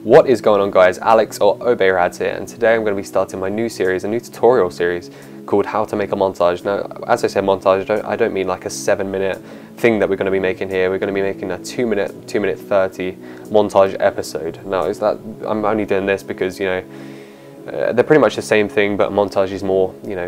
What is going on, guys? Alex or Obey Rads here, and today I'm going to be starting my new series, a new tutorial series called How to Make a Montage. Now, as I say montage, I don't mean like a 7-minute thing that we're going to be making here. We're going to be making a 2-minute 30 montage episode. Now, I'm only doing this because, you know, they're pretty much the same thing, but a montage is more, you know,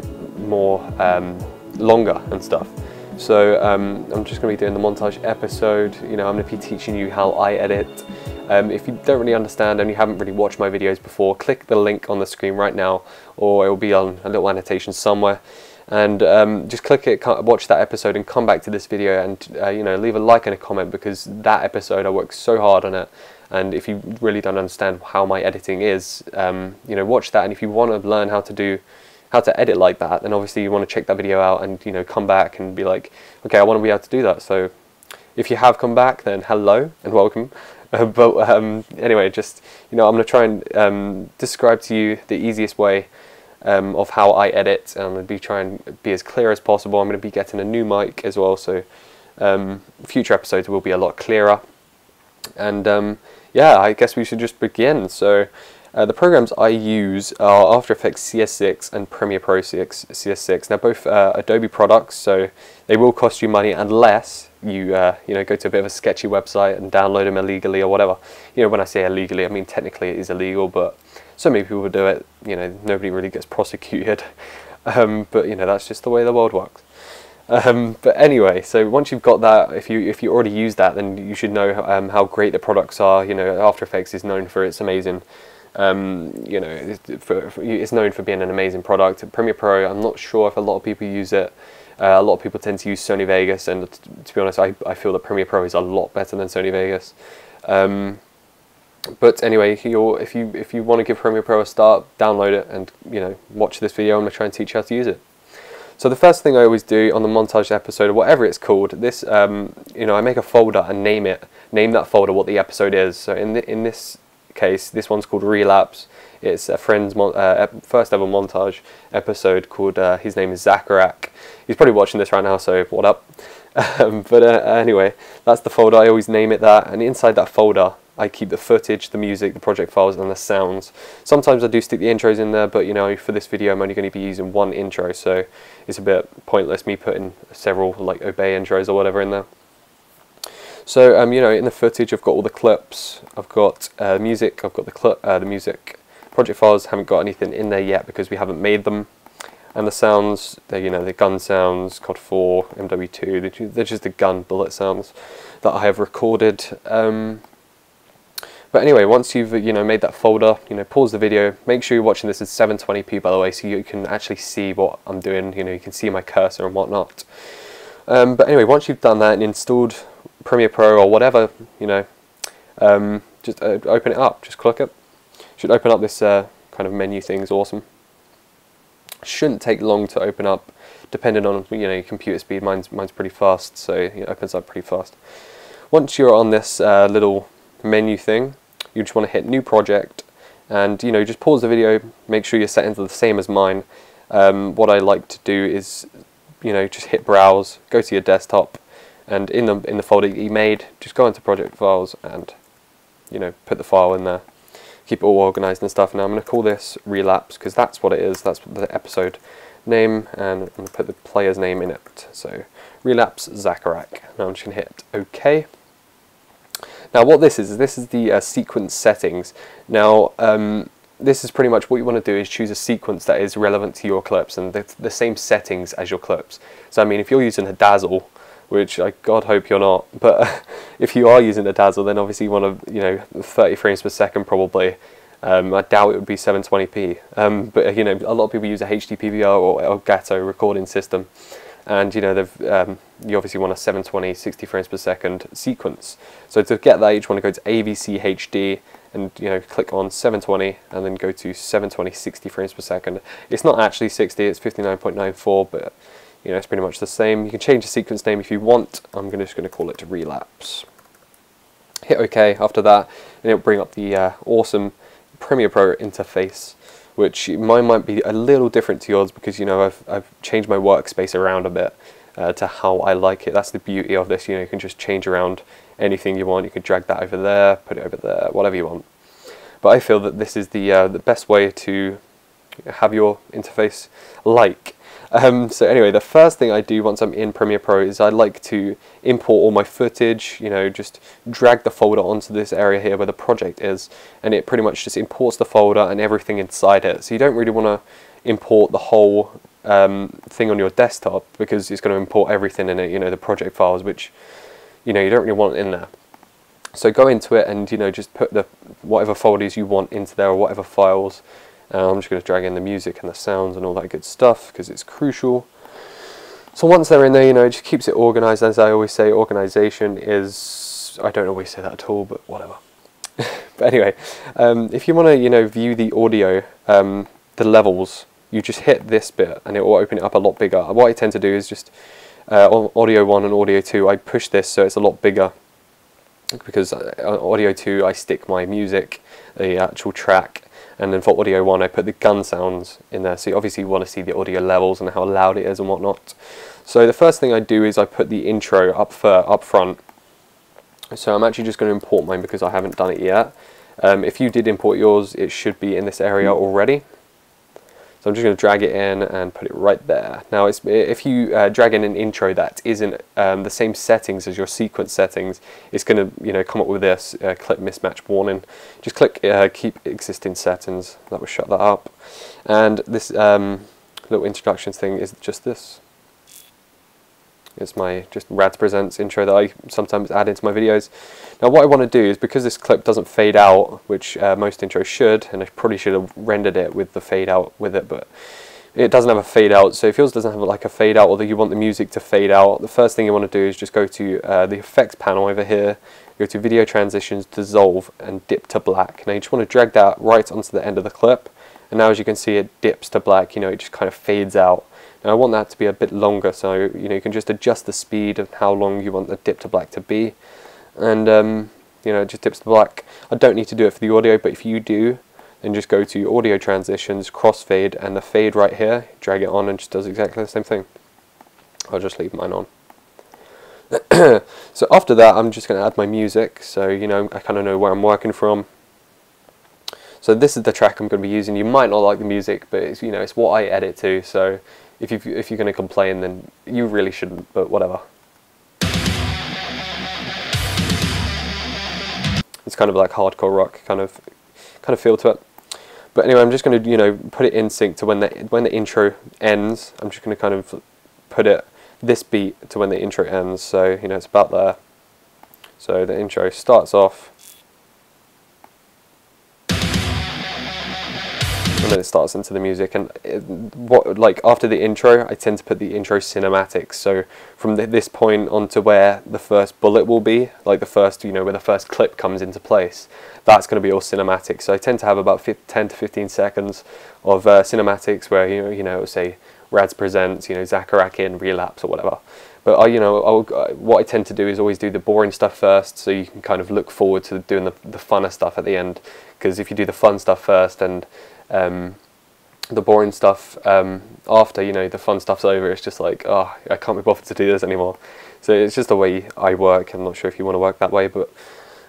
longer and stuff. So I'm just going to be doing the montage episode. You know, I'm going to be teaching you how I edit. If you don't really understand and you haven't really watched my videos before, click the link on the screen right now, or it will be on a little annotation somewhere, and just click it, watch that episode, and come back to this video and you know, leave a like and a comment, because that episode I worked so hard on it. And if you really don't understand how my editing is, you know, watch that. And if you want to learn how to edit like that, then obviously you want to check that video out and, you know, come back and be like, okay, I want to be able to do that. So if you have come back, then hello and welcome. Anyway, just, you know, I'm going to try and describe to you the easiest way of how I edit. I'm going to be trying to be as clear as possible. I'm going to be getting a new mic as well, so future episodes will be a lot clearer. And yeah, I guess we should just begin. So the programs I use are After Effects CS6 and Premiere Pro CS6. They're both Adobe products, so they will cost you money unless you you know, go to a bit of a sketchy website and download them illegally or whatever. You know, when I say illegally, I mean technically it is illegal, but so many people do it. You know, nobody really gets prosecuted. But you know, that's just the way the world works. But anyway, so once you've got that, if you already use that, then you should know how great the products are. You know, After Effects is known for its amazing. You know, it's known for being an amazing product. Premiere Pro, I'm not sure if a lot of people use it. A lot of people tend to use Sony Vegas, and to be honest, I feel that Premiere Pro is a lot better than Sony Vegas. But anyway, if you want to give Premiere Pro a start, download it and, you know, watch this video. I'm going to try and teach you how to use it. So the first thing I always do on the montage episode, or whatever it's called, this you know, I make a folder and name that folder what the episode is. So in this case, this one's called Relapse. It's a friend's first ever montage episode called, his name is Zacharak. He's probably watching this right now, so what up? But anyway, that's the folder. I always name it that, and inside that folder I keep the footage, the music, the project files, and the sounds. Sometimes I do stick the intros in there, but you know, for this video I'm only going to be using one intro, so it's a bit pointless me putting several like Obey intros or whatever in there. So you know, in the footage I've got all the clips, I've got music, I've got the music project files. Haven't got anything in there yet because we haven't made them. And the sounds, you know, the gun sounds, COD 4, MW2, they're just the gun bullet sounds that I have recorded. But anyway, once you've, you know, made that folder, you know, pause the video. Make sure you're watching this at 720p, by the way, so you can actually see what I'm doing. You know, you can see my cursor and whatnot. But anyway, once you've done that and installed Premiere Pro or whatever, you know, just open it up. Just click it. Should open up this kind of menu thing. Is awesome. Shouldn't take long to open up, depending on, you know, your computer speed. Mine's pretty fast, so it opens up pretty fast. Once you're on this little menu thing, you just want to hit New Project, and you know, just pause the video. Make sure your settings are the same as mine. What I like to do is, you know, just hit Browse, go to your desktop, and in the folder that you made, just go into Project Files and, you know, put the file in there. Keep it all organized and stuff. Now I'm going to call this Relapse because that's what it is. That's the episode name, and I'm going to put the player's name in it. So Relapse Zacharak. Now I'm just going to hit OK. Now what this is the sequence settings. Now this is pretty much what you want to do, is choose a sequence that is relevant to your clips and the same settings as your clips. So I mean, if you're using a dazzle, which I God hope you're not, but if you are using a dazzle, then obviously you want to, you know, 30 frames per second probably. I doubt it would be 720p, but you know, a lot of people use a HD PVR or Elgato recording system, and you know, you obviously want a 720 60 frames per second sequence. So to get that, you just want to go to AVC HD and, you know, click on 720 and then go to 720 60 frames per second. It's not actually 60, it's 59.94, but you know, it's pretty much the same. You can change the sequence name if you want. I'm just going to call it Relapse. Hit OK after that, and it'll bring up the awesome Premiere Pro interface, which mine might be a little different to yours because, you know, I've changed my workspace around a bit to how I like it. That's the beauty of this. You know, you can just change around anything you want. You can drag that over there, put it over there, whatever you want. but I feel that this is the best way to have your interface like. So anyway, the first thing I do once I'm in Premiere Pro is I like to import all my footage, you know, just drag the folder onto this area here where the project is, and it pretty much just imports the folder and everything inside it. So you don't really want to import the whole thing on your desktop, because it's going to import everything in it, you know, the project files, which, you know, you don't really want in there. So go into it and, you know, just put the whatever folders you want into there, or whatever files. I'm just going to drag in the music and the sounds and all that good stuff, because it's crucial. So once they're in there, you know, it just keeps it organized. As I always say, organization is, I don't always say that at all, but whatever. But anyway, if you want to, you know, view the audio, the levels, you just hit this bit and it will open it up a lot bigger. What I tend to do is just on audio 1 and audio 2, I push this so it's a lot bigger, because on audio 2 I stick my music, the actual track, and then for audio 1 I put the gun sounds in there. So you obviously want to see the audio levels and how loud it is and whatnot. So the first thing I do is I put the intro up front. So I'm actually just going to import mine because I haven't done it yet. If you did import yours, it should be in this area already. So I'm just going to drag it in and put it right there. Now, if you drag in an intro that isn't the same settings as your sequence settings, it's going to, you know, come up with this clip mismatch warning. Just click keep existing settings. That will shut that up. And this little introduction thing is just this. It's my just Rads Presents intro that I sometimes add into my videos. Now what I want to do is, because this clip doesn't fade out, which most intros should, and I probably should have rendered it with the fade out with it, but it doesn't have a fade out. So if yours doesn't have like a fade out, or that you want the music to fade out, the first thing you want to do is just go to the effects panel over here, go to video transitions, dissolve, and dip to black. Now you just want to drag that right onto the end of the clip, and now as you can see it dips to black, you know, it just kind of fades out. Now I want that to be a bit longer, so you know, you can just adjust the speed of how long you want the dip to black to be, and you know, it just dips to black. I don't need to do it for the audio, but if you do, then just go to audio transitions, crossfade, and the fade right here, drag it on, and just does exactly the same thing. I'll just leave mine on. So after that, I'm just going to add my music, so you know, I kind of know where I'm working from. So this is the track I'm going to be using. You might not like the music, but it's, you know, it's what I edit to, so if you're going to complain, then you really shouldn't, but whatever. It's kind of like hardcore rock kind of feel to it. But anyway, I'm just going to, you know, put it in sync to when the intro ends. I'm just going to kind of put it this beat to when the intro ends. So you know, it's about there. So the intro starts off, and then it starts into the music, and like after the intro, I tend to put the intro cinematics. So from this point on to where the first bullet will be, like the first, you know, where the first clip comes into place, that's going to be all cinematic. So I tend to have about 10 to 15 seconds of cinematics where you know, say Rads Presents, you know, Zakarakin, Relapse or whatever. But what I tend to do is always do the boring stuff first, so you can kind of look forward to doing the funner stuff at the end. Because if you do the fun stuff first and the boring stuff after, you know, the fun stuff's over, it's just like, oh, I can't be bothered to do this anymore. So it's just the way I work. I'm not sure if you want to work that way, but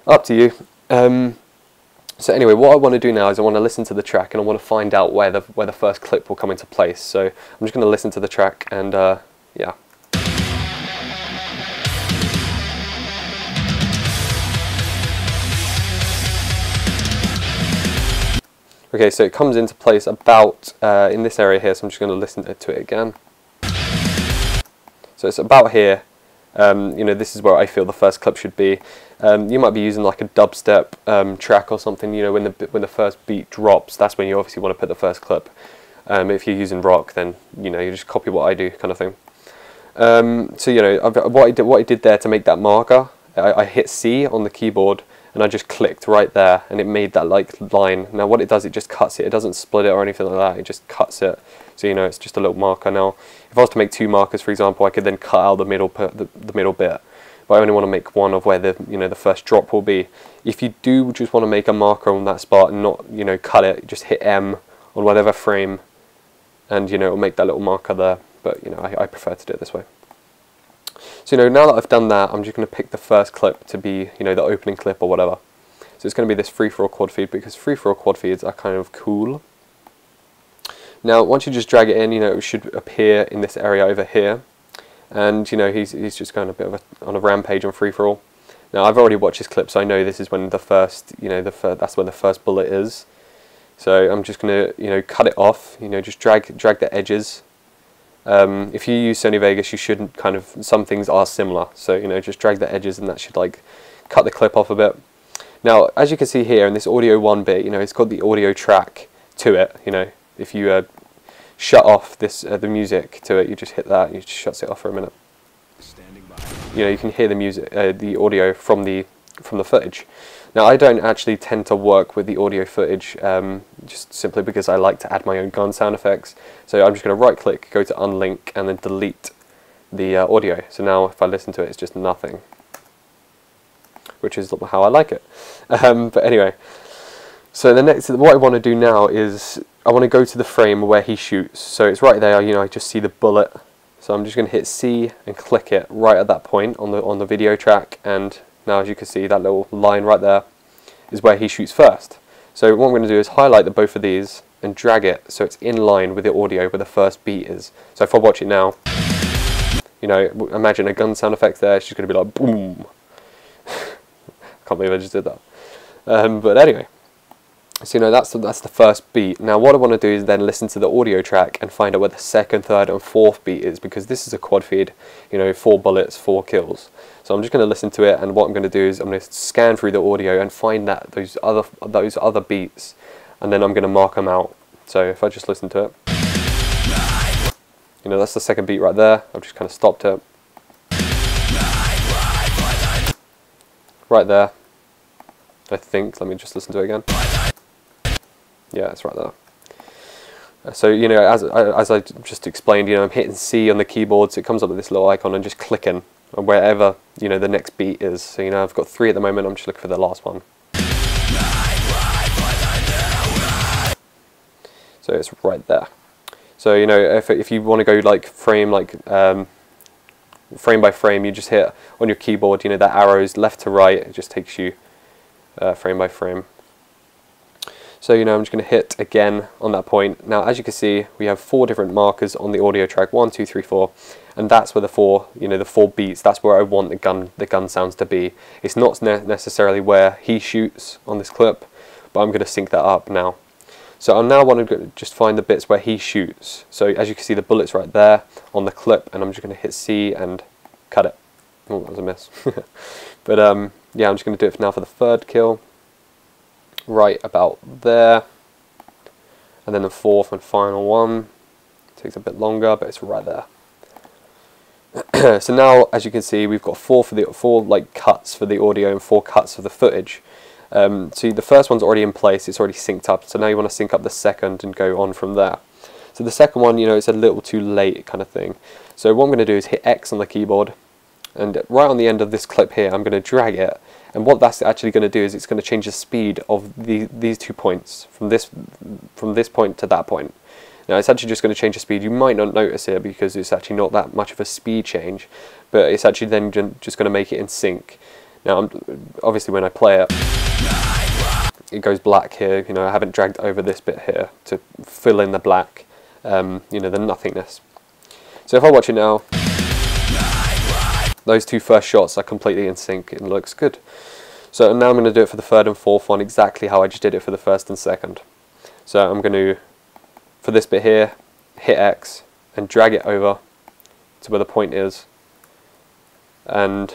up to you. So anyway, what I want to do now is I want to listen to the track, and I want to find out where the first clip will come into place. So I'm just going to listen to the track, and yeah. Okay, so it comes into place about in this area here, so I'm just going to listen to it again. So it's about here. You know, this is where I feel the first clip should be. You might be using like a dubstep track or something. You know, when the first beat drops, that's when you obviously want to put the first clip. If you're using rock, then you know, you just copy what I do, kind of thing. So you know, what I did there to make that marker, I hit C on the keyboard, and I just clicked right there, and it made that like line. Now what it does, it just cuts it. It doesn't split it or anything like that. It just cuts it. So you know, it's just a little marker. Now, if I was to make two markers, for example, I could then cut out the middle bit. But I only want to make one of where the first drop will be. If you do just want to make a marker on that spot and not, you know, cut it, just hit M on whatever frame, and you know, it'll make that little marker there. But you know, I prefer to do it this way. So you know, now that I've done that, I'm just going to pick the first clip to be, you know, the opening clip or whatever. So it's going to be this free-for-all quad feed, because free-for-all quad feeds are kind of cool. Now once you just drag it in, you know, it should appear in this area over here, and you know, he's just going a bit of on a rampage on free-for-all. Now I've already watched this clip, so I know this is when the first, you know, that's when the first bullet is. So I'm just going to, you know, cut it off, you know, just drag the edges. If you use Sony Vegas, you shouldn't kind of, some things are similar, so you know, just drag the edges and that should like cut the clip off a bit. Now as you can see here in this audio 1 bit, you know, it's got the audio track to it. You know, if you shut off this the music to it, you just hit that, it just shuts it off for a minute. You know, you can hear the music, the audio from the footage. Now I don't actually tend to work with the audio footage, just simply because I like to add my own gun sound effects. So I'm just going to right click, go to unlink, and then delete the audio. So now if I listen to it, it's just nothing, which is how I like it. But anyway, so the next, what I want to do now is I want to go to the frame where he shoots. So it's right there, you know, I just see the bullet. So I'm just going to hit C and click it right at that point on the video track, and now as you can see, that little line right there is where he shoots first. So what I'm going to do is highlight both of these and drag it so it's in line with the audio where the first beat is. So if I watch it now, you know, imagine a gun sound effect there, it's just going to be like boom. Can't believe I just did that. But anyway, so you know, that's the first beat. Now what I want to do is then listen to the audio track and find out where the second, third and fourth beat is, because this is a quad feed, you know, 4 bullets, 4 kills. So I'm just going to listen to it, and what I'm going to do is I'm going to scan through the audio and find those other beats, and then I'm going to mark them out. So if I just listen to it, you know, that's the second beat right there. I've just kind of stopped it. Right there, I think. Let me just listen to it again. Yeah, it's right there. So you know, as I just explained, you know, I'm hitting C on the keyboard, so it comes up with this little icon, and just clicking on wherever, you know, the next beat is. So you know, I've got 3 at the moment. I'm just looking for the last one. So it's right there. So you know, if you want to go like frame by frame, you just hit on your keyboard, you know, that arrows left to right. It just takes you frame by frame. So you know, I'm just going to hit again on that point. Now as you can see, we have 4 different markers on the audio track, 1, 2, 3, 4, and that's where the 4 beats, that's where I want the gun sounds to be. It's not necessarily where he shoots on this clip, but I'm going to sync that up now. So I now want to just find the bits where he shoots. So as you can see, the bullet's right there on the clip, and I'm just going to hit C and cut it. Oh, that was a miss. But yeah, I'm just going to do it now for the 3rd kill. Right about there, and then the 4th and final one. Takes a bit longer, but it's right there. So now, as you can see, we've got 4 like cuts for the audio and 4 cuts for the footage. So the first one's already in place; it's already synced up. So now you want to sync up the second and go on from there. So the second one, you know, it's a little too late kind of thing. So what I'm going to do is hit X on the keyboard, and right on the end of this clip here, I'm going to drag it. And what that's actually going to do is it's going to change the speed of these 2 points from this point to that point. Now it's actually just going to change the speed. You might not notice it because it's actually not that much of a speed change, but it's actually then just going to make it in sync. Now obviously when I play it, it goes black here. You know, I haven't dragged over this bit here to fill in the black, you know, the nothingness. So if I watch it now, those 2 first shots are completely in sync. It looks good. So now I'm going to do it for the 3rd and 4th one exactly how I just did it for the 1st and 2nd. So I'm going to, for this bit here, hit X and drag it over to where the point is. And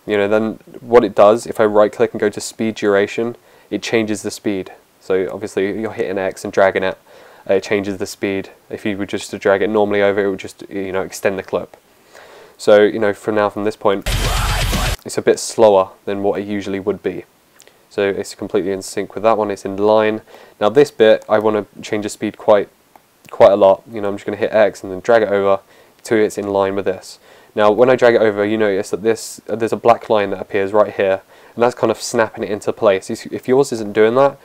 you know, then what it does, if I right click and go to speed duration, it changes the speed. So obviously you're hitting X and dragging it, it changes the speed. If you were just to drag it normally over, it would just, you know, extend the clip. So, you know, from this point, it's a bit slower than what it usually would be. So it's completely in sync with that one, it's in line. Now this bit, I want to change the speed quite a lot. You know, I'm just going to hit X and then drag it over till it's in line with this. Now when I drag it over, you notice that there's a black line that appears right here, and that's kind of snapping it into place. If yours isn't doing that,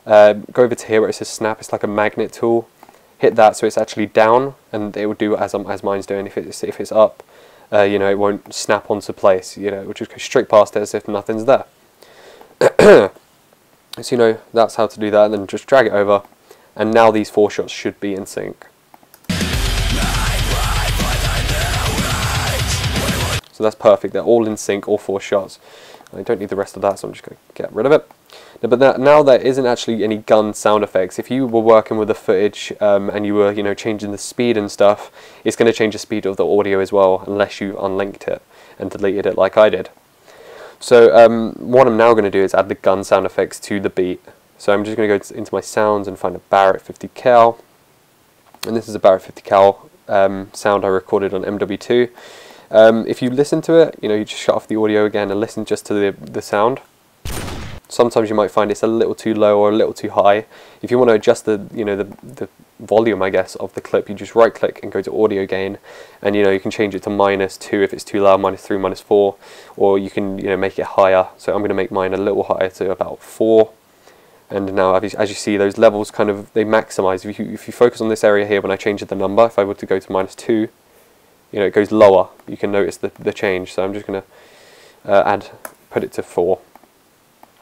go over to here where it says snap. It's like a magnet tool. Hit that so it's actually down, and it will do as mine's doing. If it's up, you know, it won't snap onto place. You know, it will just go straight past it as if nothing's there. So you know, that's how to do that, and then just drag it over, and now these 4 shots should be in sync. So that's perfect, they're all in sync, all 4 shots. I don't need the rest of that, so I'm just going to get rid of it. But now there isn't actually any gun sound effects. If you were working with the footage and you were, you know, changing the speed and stuff, it's going to change the speed of the audio as well, unless you unlinked it and deleted it like I did. So what I'm now going to do is add the gun sound effects to the beat. So I'm just going to go into my sounds and find a Barrett 50 cal, and this is a Barrett 50 cal sound I recorded on MW2. If you listen to it, you know, you just shut off the audio again and listen just to the sound. Sometimes you might find it's a little too low or a little too high. If you want to adjust the, you know, the volume, I guess, of the clip, you just right click and go to audio gain, and you know, you can change it to -2 if it's too loud, -3, -4, or you can, you know, make it higher. So I'm going to make mine a little higher to about 4. And now as you see, those levels kind of, they maximize. If you focus on this area here, when I change the number, if I were to go to -2, you know, it goes lower. You can notice the change. So I'm just going to put it to 4.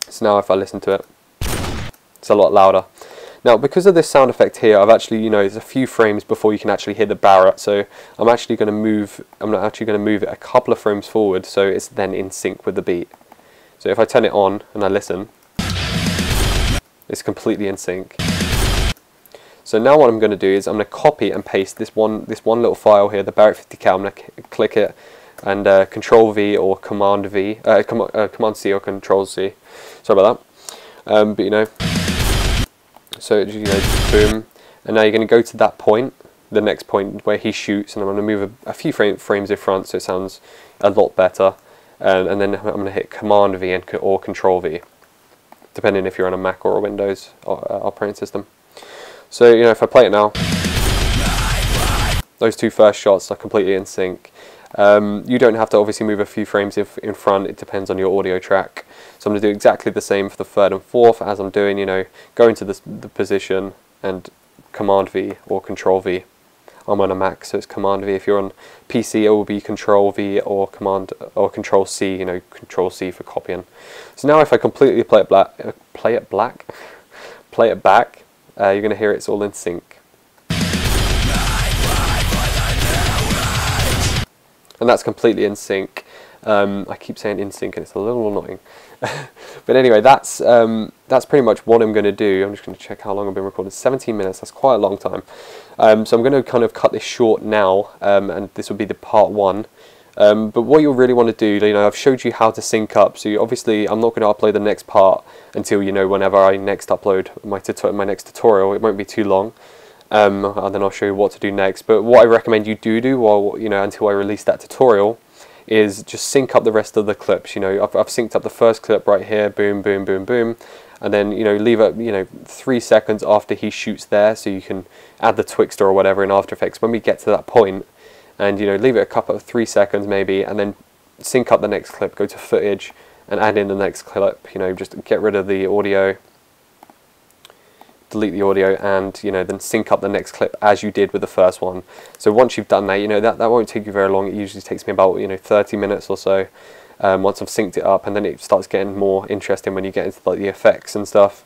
So now if I listen to it, it's a lot louder. Now because of this sound effect here, I've actually, you know, there's a few frames before you can actually hear the Barrett. So I'm not actually going to move it a couple of frames forward, so it's then in sync with the beat. So if I turn it on and I listen, it's completely in sync. So now what I'm going to do is I'm going to copy and paste this one little file here, the Barrett 50 cal. I'm going to click it and Control V or Command V, Command C or Control C. Sorry about that. But you know, so you know, boom, and now you're going to go to that point, the next point where he shoots, and I'm going to move a few frames in front so it sounds a lot better. And then I'm going to hit Command V or Control V, depending if you're on a Mac or a Windows operating system. So you know, if I play it now, those 2 first shots are completely in sync. You don't have to obviously move a few frames in front, it depends on your audio track. So I'm going to do exactly the same for the 3rd and 4th as I'm doing, you know, go into the position and Command V or Control V. I'm on a Mac, so it's Command V. If you're on PC, it will be Control V or Command or Control C, you know, Control C for copying. So now if I completely play it back, you're going to hear it's all in sync. And that's completely in sync. I keep saying in sync and it's a little annoying. But anyway, that's pretty much what I'm going to do. I'm just going to check how long I've been recording. 17 minutes, that's quite a long time. So I'm going to kind of cut this short now, and this will be the part 1. But what you'll really want to do, you know, I've showed you how to sync up. So obviously I'm not going to upload the next part until, you know, whenever I next upload my next tutorial. It won't be too long. And then I'll show you what to do next. But what I recommend you do while, you know, until I release that tutorial, is just sync up the rest of the clips. You know, I've synced up the first clip right here, boom, boom, boom, boom, and then, you know, leave it, you know, 3 seconds after he shoots there, so you can add the Twixtor or whatever in After Effects when we get to that point, and you know, leave it a couple of 3 seconds maybe, and then sync up the next clip, go to footage, and add in the next clip. You know, just get rid of the audio, delete the audio, and you know, then sync up the next clip as you did with the first one. So once you've done that, you know, that won't take you very long. It usually takes me about, you know, 30 minutes or so once I've synced it up, and then it starts getting more interesting when you get into like the effects and stuff.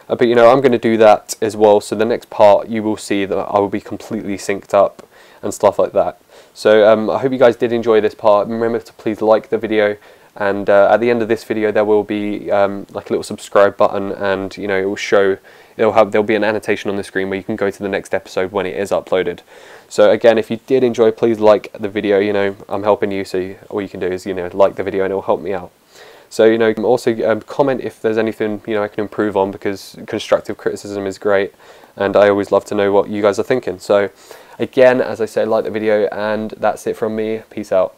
But you know, I'm going to do that as well, so the next part you will see that I will be completely synced up and stuff like that. So I hope you guys did enjoy this part. Remember to please like the video, and at the end of this video there will be like a little subscribe button, and you know, it will show, there'll be an annotation on the screen where you can go to the next episode when it is uploaded. So again, if you did enjoy, please like the video. You know, I'm helping you, so all you can do is, you know, like the video and it will help me out. So you know, also comment if there's anything, you know, I can improve on, because constructive criticism is great, and I always love to know what you guys are thinking. So again, as I say, like the video, and that's it from me. Peace out.